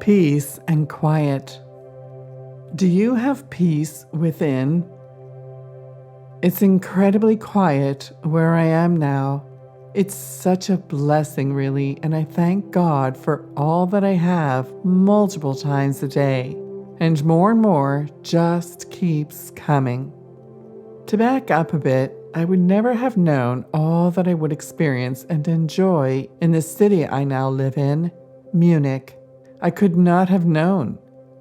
Peace and quiet. Do you have peace within? It's incredibly quiet where I am now. It's such a blessing, really, and I thank God for all that I have multiple times a day. And more just keeps coming. To back up a bit, I would never have known all that I would experience and enjoy in the city I now live in, Munich. I could not have known.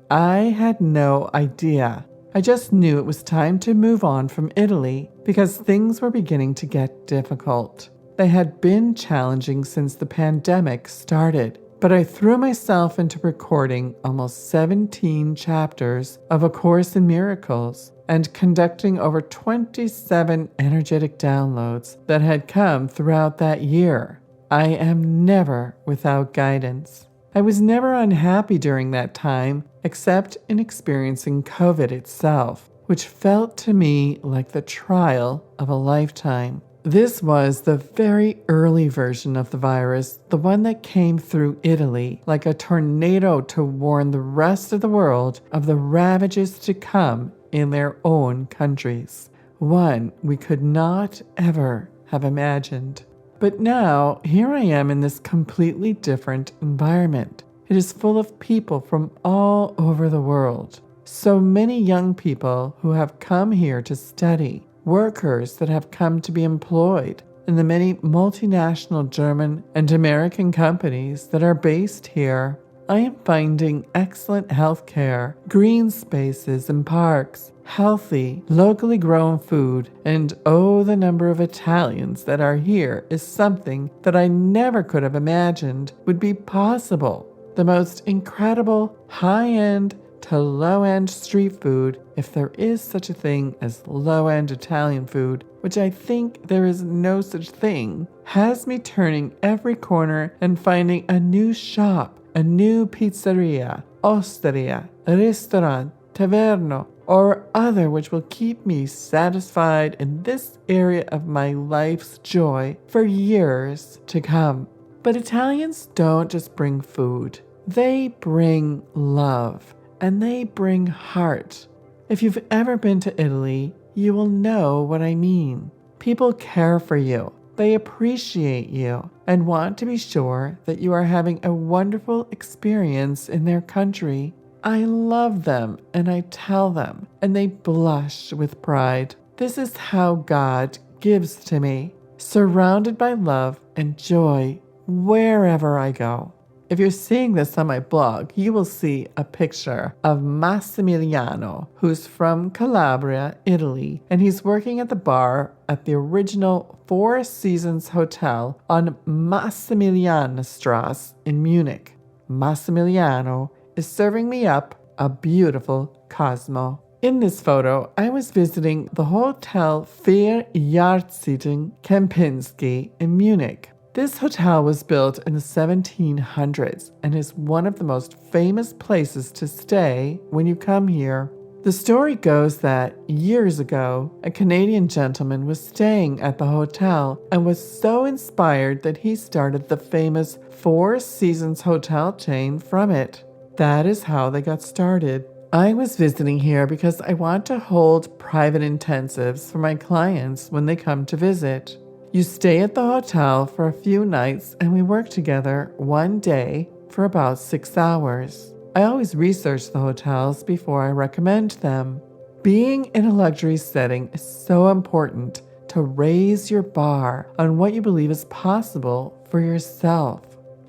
I had no idea. I just knew it was time to move on from Italy because things were beginning to get difficult. They had been challenging since the pandemic started, but I threw myself into recording almost 17 chapters of A Course in Miracles and conducting over 27 energetic downloads that had come throughout that year. I am never without guidance. I was never unhappy during that time, except in experiencing COVID itself, which felt to me like the trial of a lifetime. This was the very early version of the virus, the one that came through Italy like a tornado to warn the rest of the world of the ravages to come in their own countries. One we could not ever have imagined. But now, here I am in this completely different environment. It is full of people from all over the world. So many young people who have come here to study, workers that have come to be employed, and the many multinational German and American companies that are based here. I am finding excellent healthcare, green spaces and parks, healthy, locally grown food, and the number of Italians that are here is something that I never could have imagined would be possible. The most incredible high-end to low-end street food, if there is such a thing as low-end Italian food, which I think there is no such thing, has me turning every corner and finding a new shop, a new pizzeria, osteria, restaurant, taverno, or other which will keep me satisfied in this area of my life's joy for years to come. But Italians don't just bring food. They bring love, and they bring heart. If you've ever been to Italy, you will know what I mean. People care for you. They appreciate you and want to be sure that you are having a wonderful experience in their country. I love them and I tell them, and they blush with pride. This is how God gives to me, surrounded by love and joy wherever I go. If you're seeing this on my blog, you will see a picture of Massimiliano, who's from Calabria, Italy, and he's working at the bar at the original Four Seasons Hotel on Massimilianstrasse in Munich. Massimiliano is serving me up a beautiful Cosmo. In this photo, I was visiting the Hotel Vier Jahrzehnten Kempinski in Munich. This hotel was built in the 1700s and is one of the most famous places to stay when you come here. The story goes that years ago, a Canadian gentleman was staying at the hotel and was so inspired that he started the famous Four Seasons hotel chain from it. That is how they got started. I was visiting here because I want to hold private intensives for my clients when they come to visit. You stay at the hotel for a few nights and we work together one day for about 6 hours. I always research the hotels before I recommend them. Being in a luxury setting is so important to raise your bar on what you believe is possible for yourself.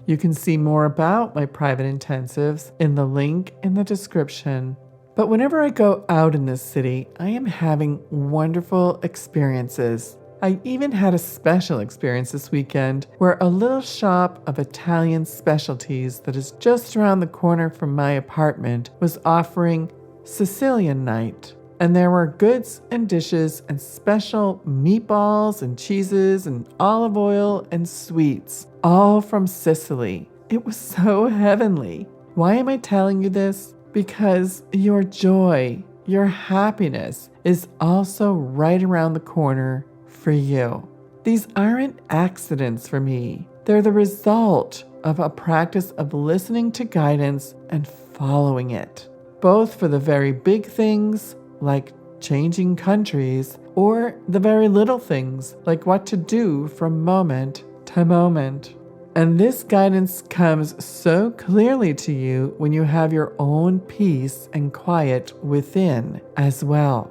You can see more about my private intensives in the link in the description. But whenever I go out in this city, I am having wonderful experiences. I even had a special experience this weekend where a little shop of Italian specialties that is just around the corner from my apartment was offering Sicilian night. And there were goods and dishes and special meatballs and cheeses and olive oil and sweets, all from Sicily. It was so heavenly. Why am I telling you this? Because your joy, your happiness is also right around the corner for you. These aren't accidents for me. They're the result of a practice of listening to guidance and following it, both for the very big things like changing countries or the very little things like what to do from moment to moment. And this guidance comes so clearly to you when you have your own peace and quiet within as well.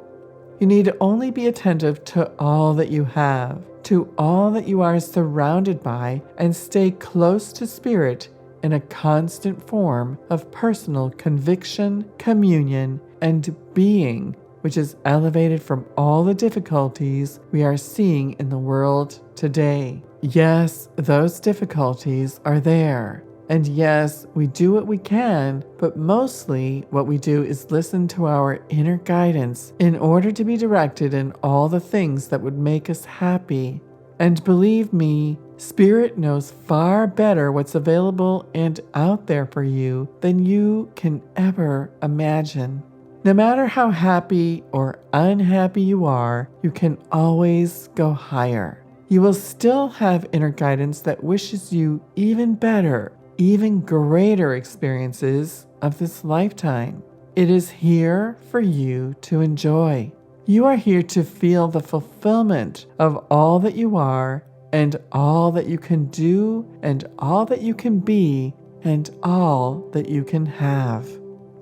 You need only be attentive to all that you have, to all that you are surrounded by, and stay close to Spirit in a constant form of personal conviction, communion, and being, which is elevated from all the difficulties we are seeing in the world today. Yes, those difficulties are there. And yes, we do what we can, but mostly what we do is listen to our inner guidance in order to be directed in all the things that would make us happy. And believe me, Spirit knows far better what's available and out there for you than you can ever imagine. No matter how happy or unhappy you are, you can always go higher. You will still have inner guidance that wishes you even better, even greater experiences of this lifetime. It is here for you to enjoy. You are here to feel the fulfillment of all that you are and all that you can do and all that you can be and all that you can have.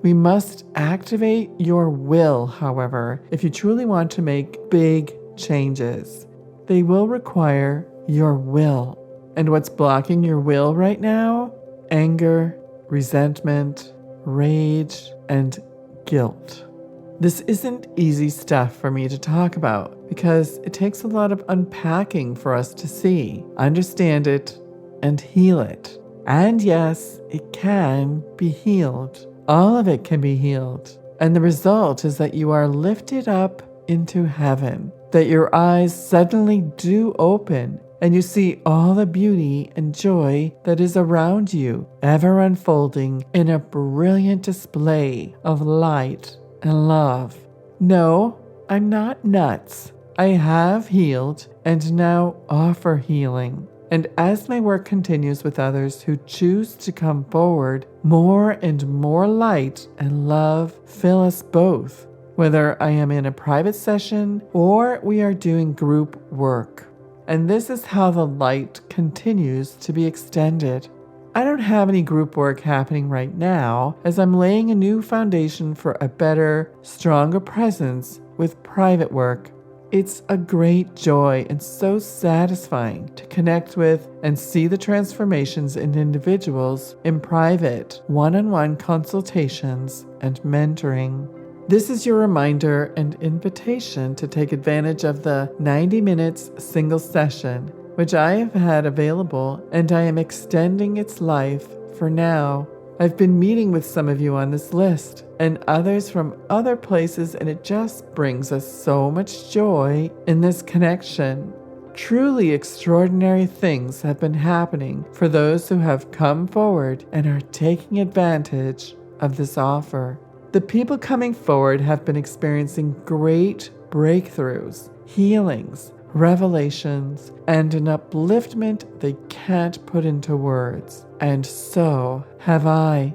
We must activate your will, however, if you truly want to make big changes. They will require your will. And what's blocking your will right now? Anger, resentment, rage, and guilt. This isn't easy stuff for me to talk about because it takes a lot of unpacking for us to see, understand it, and heal it. And yes, it can be healed. All of it can be healed. And the result is that you are lifted up into heaven, that your eyes suddenly do open and you see all the beauty and joy that is around you, ever unfolding in a brilliant display of light and love. No, I'm not nuts. I have healed and now offer healing. And as my work continues with others who choose to come forward, more and more light and love fill us both, whether I am in a private session or we are doing group work. And this is how the light continues to be extended. I don't have any group work happening right now as I'm laying a new foundation for a better, stronger presence with private work. It's a great joy and so satisfying to connect with and see the transformations in individuals in private, one-on-one consultations and mentoring. This is your reminder and invitation to take advantage of the 90 minutes single session, which I have had available, and I am extending its life for now. I've been meeting with some of you on this list and others from other places, and it just brings us so much joy in this connection. Truly extraordinary things have been happening for those who have come forward and are taking advantage of this offer. The people coming forward have been experiencing great breakthroughs, healings, revelations, and an upliftment they can't put into words. And so have I.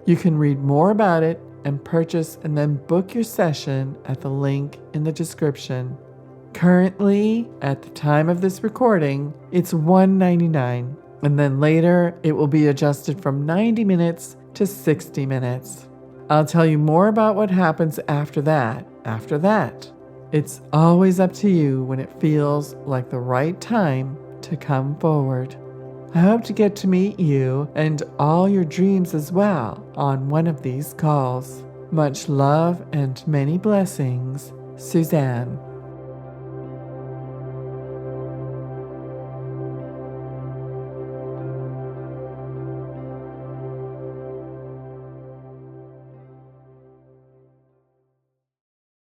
You can read more about it and purchase and then book your session at the link in the description. Currently, at the time of this recording, it's $199, and then later it will be adjusted from 90 minutes to 60 minutes. I'll tell you more about what happens after that. It's always up to you when it feels like the right time to come forward. I hope to get to meet you and all your dreams as well on one of these calls. Much love and many blessings, Suzanne.